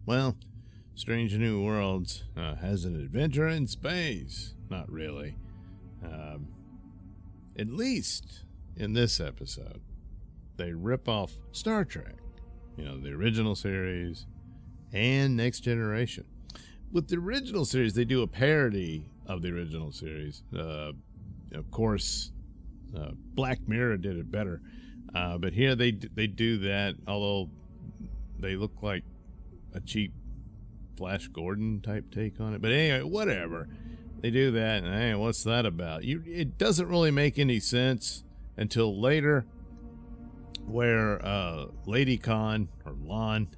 Well, Strange New Worlds has an adventure in space. Not really. At least in this episode, they rip off Star Trek. You know, the original series and Next Generation. With the original series, they do a parody of the original series. Of course, Black Mirror did it better. But here they do that, although they look like a cheap Flash Gordon type take on it. But anyway, whatever. They do that, and hey, what's that about? It doesn't really make any sense until later, where Lady Khan, or Lon,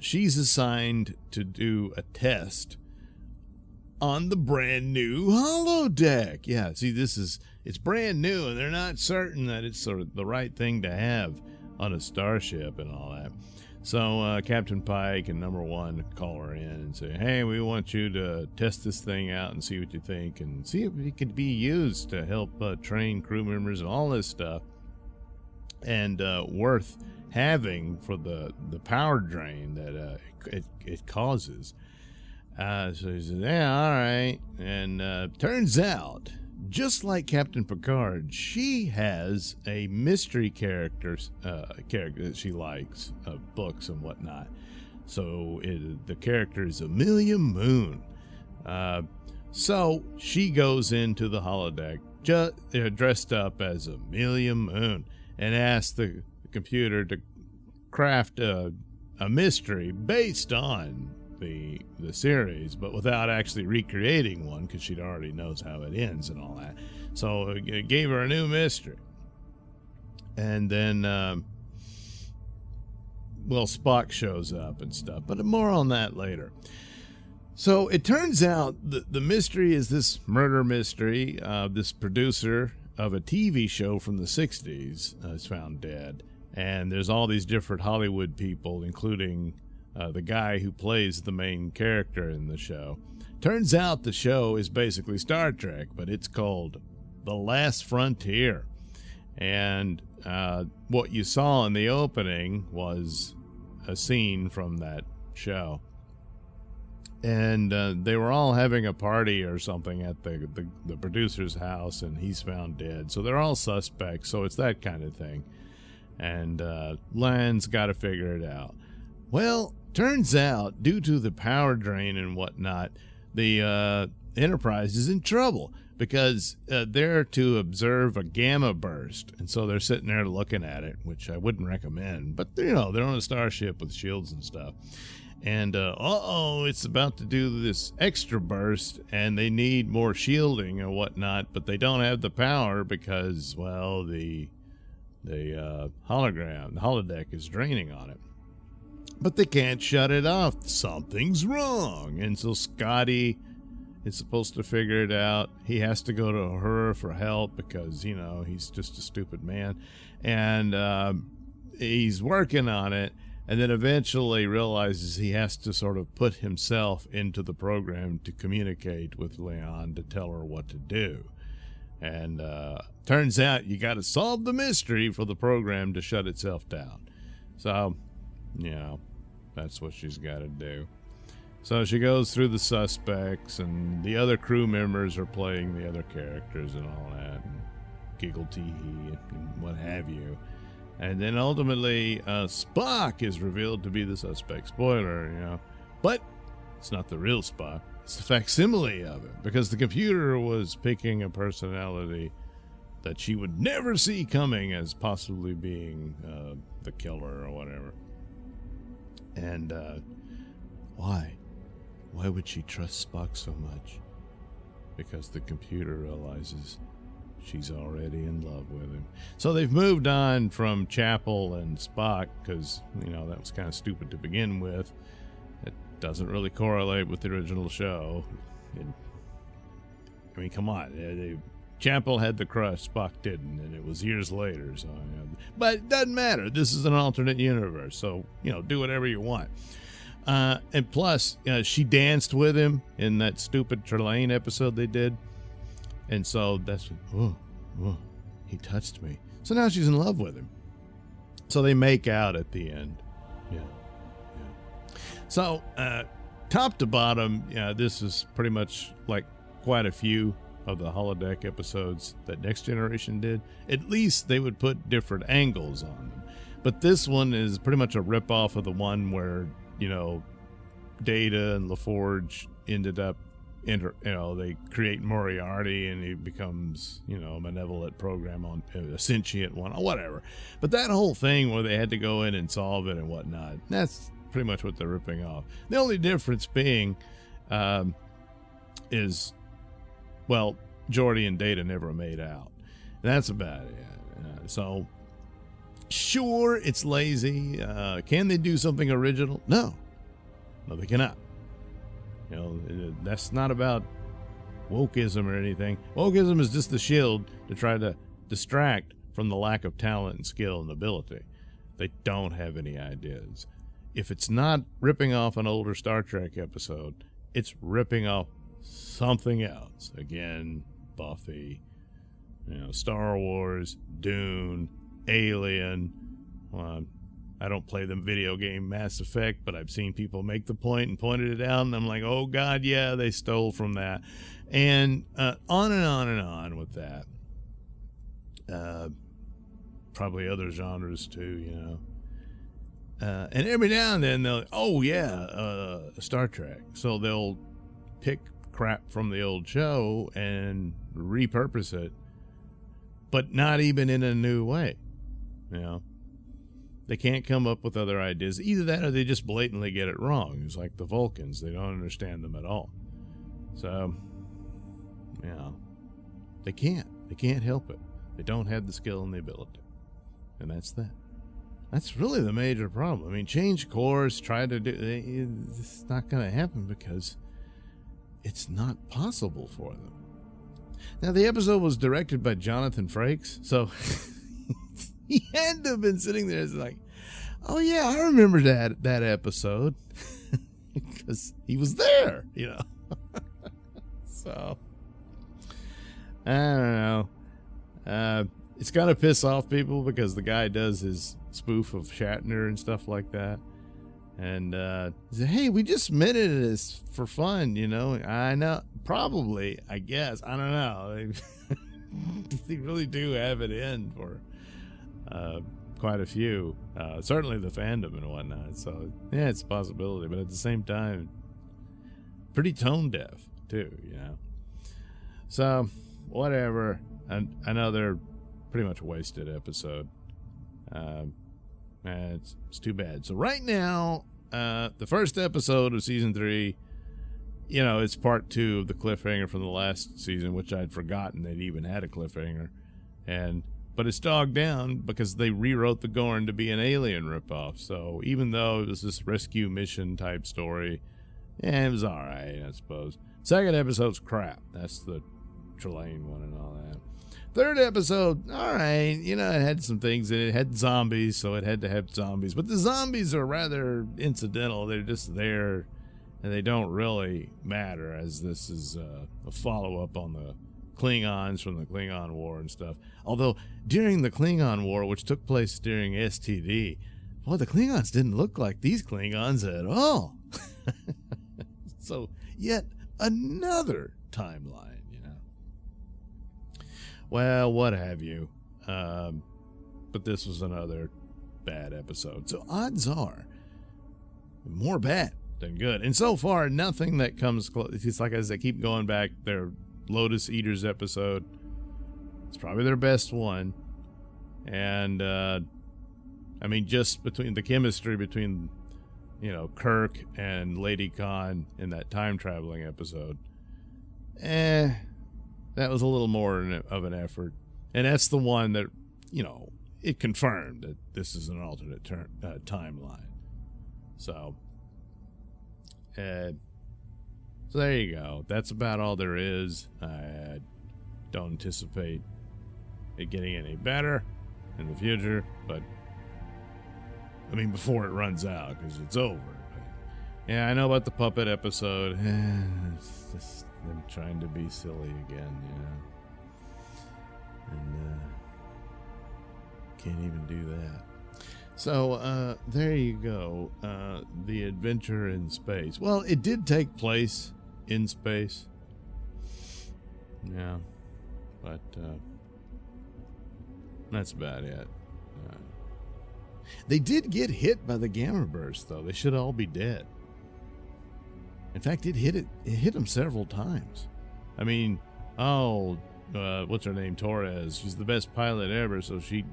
she's assigned to do a test on the brand new holodeck. Yeah, see, it's brand new, and they're not certain that it's sort of the right thing to have on a starship and all that. So Captain Pike and Number One call her in and say, hey, we want you to test this thing out and see what you think, and see if it could be used to help train crew members and all this stuff, and worth having for the power drain that it causes. So he says, yeah, all right. And turns out, just like Captain Picard, she has a mystery character that she likes, books and whatnot. So the character is Amelia Moon. So she goes into the holodeck dressed up as Amelia Moon and asks the computer to craft a mystery based on the series, but without actually recreating one, because she already knows how it ends and all that. So it gave her a new mystery. And then Spock shows up and stuff, but more on that later. So it turns out the mystery is this murder mystery. This producer of a TV show from the 60s is found dead, and there's all these different Hollywood people, including the guy who plays the main character in the show. Turns out the show is basically Star Trek, but it's called The Last Frontier. And what you saw in the opening was a scene from that show. And they were all having a party or something at the producer's house, and he's found dead. So they're all suspects, so it's that kind of thing. And Lan's got to figure it out. Well, turns out, due to the power drain and whatnot, the Enterprise is in trouble because they're to observe a gamma burst. And so they're sitting there looking at it, which I wouldn't recommend. But, they're on a starship with shields and stuff. And, it's about to do this extra burst, and they need more shielding or whatnot, but they don't have the power because, well, the holodeck is draining on it. But they can't shut it off. Something's wrong. And so Scotty is supposed to figure it out. He has to go to her for help because, he's just a stupid man. And he's working on it, and then eventually realizes he has to sort of put himself into the program to communicate with Leon to tell her what to do. And turns out you got to solve the mystery for the program to shut itself down. So, that's what she's got to do. So she goes through the suspects, and the other crew members are playing the other characters and all that, and giggle tee-hee and what have you. And then ultimately, Spock is revealed to be the suspect. Spoiler, But it's not the real Spock. It's the facsimile of it, because the computer was picking a personality that she would never see coming as possibly being the killer or whatever. And why? Why would she trust Spock so much? Because the computer realizes she's already in love with him. So they've moved on from Chapel and Spock because, that was kind of stupid to begin with. It doesn't really correlate with the original show. Come on. Chapel had the crush, Spock didn't, and it was years later. So, but it doesn't matter. This is an alternate universe, so, do whatever you want. And plus, she danced with him in that stupid Trelane episode they did. And so that's, he touched me. So now she's in love with him. So they make out at the end. Yeah. So, top to bottom, this is pretty much like quite a few of the holodeck episodes that Next Generation did. At least they would put different angles on them. But this one is pretty much a ripoff of the one where, Data and LaForge ended up, they create Moriarty and he becomes, a malevolent program on a sentient one or whatever. But that whole thing where they had to go in and solve it and whatnot, that's pretty much what they're ripping off. The only difference being is, well, Geordi and Data never made out. That's about it. So, sure, it's lazy. Can they do something original? No, they cannot. That's not about wokeism or anything. Wokeism is just the shield to try to distract from the lack of talent and skill and ability. They don't have any ideas. If it's not ripping off an older Star Trek episode, it's ripping off something else. Again, Buffy, Star Wars, Dune, Alien. I don't play the video game Mass Effect, but I've seen people make the point and pointed it out, and I'm like, oh God, yeah, they stole from that. And on and on and on with that. Probably other genres too, and every now and then they'll, Star Trek. So they'll pick crap from the old show and repurpose it, but not even in a new way. They can't come up with other ideas. Either that or they just blatantly get it wrong. It's like the Vulcans. They don't understand them at all. So, they can't. They can't help it. They don't have the skill and the ability. And that's that. That's really the major problem. I mean, change course, try to do... It's not going to happen because it's not possible for them. Now, the episode was directed by Jonathan Frakes, so... He had to have been sitting there like, oh yeah, I remember that episode because he was there, So I don't know. It's gonna piss off people because the guy does his spoof of Shatner and stuff like that, and he said, "Hey, we just minted this for fun, I know, probably, I guess, I don't know. They really do have it in for." Quite a few, certainly the fandom and whatnot. So yeah, it's a possibility, but at the same time, pretty tone deaf too, So whatever. Another pretty much wasted episode. It's too bad. So right now, the first episode of season 3, it's part 2 of the cliffhanger from the last season, which I'd forgotten they'd even had a cliffhanger, but it's dogged down because they rewrote the Gorn to be an alien ripoff. So even though it was this rescue mission type story, it was all right, I suppose. Second episode's crap. That's the Trelane one and all that. Third episode, all right, it had some things in it. It had zombies, so it had to have zombies. But the zombies are rather incidental. They're just there, and they don't really matter, as this is a follow-up on the Klingons from the Klingon War and stuff. Although during the Klingon War, which took place during STD, boy, the Klingons didn't look like these Klingons at all. So yet another timeline, Well, what have you. But this was another bad episode. So odds are more bad than good. And so far, nothing that comes close. It's like as I keep going back, their Lotus Eaters episode, it's probably their best one. And just between the chemistry between Kirk and Lady Khan in that time traveling episode, that was a little more of an effort. And that's the one that it confirmed that this is an alternate timeline. So there you go. That's about all there is. I don't anticipate it getting any better in the future, but before it runs out, because it's over. But, yeah, I know about the puppet episode. It's just them trying to be silly again, and can't even do that. So there you go. The adventure in space. Well, it did take place in space. Yeah, but that's about it. They did get hit by the gamma burst, though. They should all be dead. In fact, it hit them several times. I mean, what's her name? Torres. She's the best pilot ever, so she,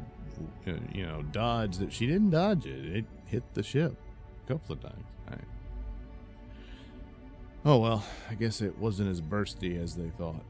dodged it. She didn't dodge it. It hit the ship a couple of times. All right. Oh, well, I guess it wasn't as bursty as they thought.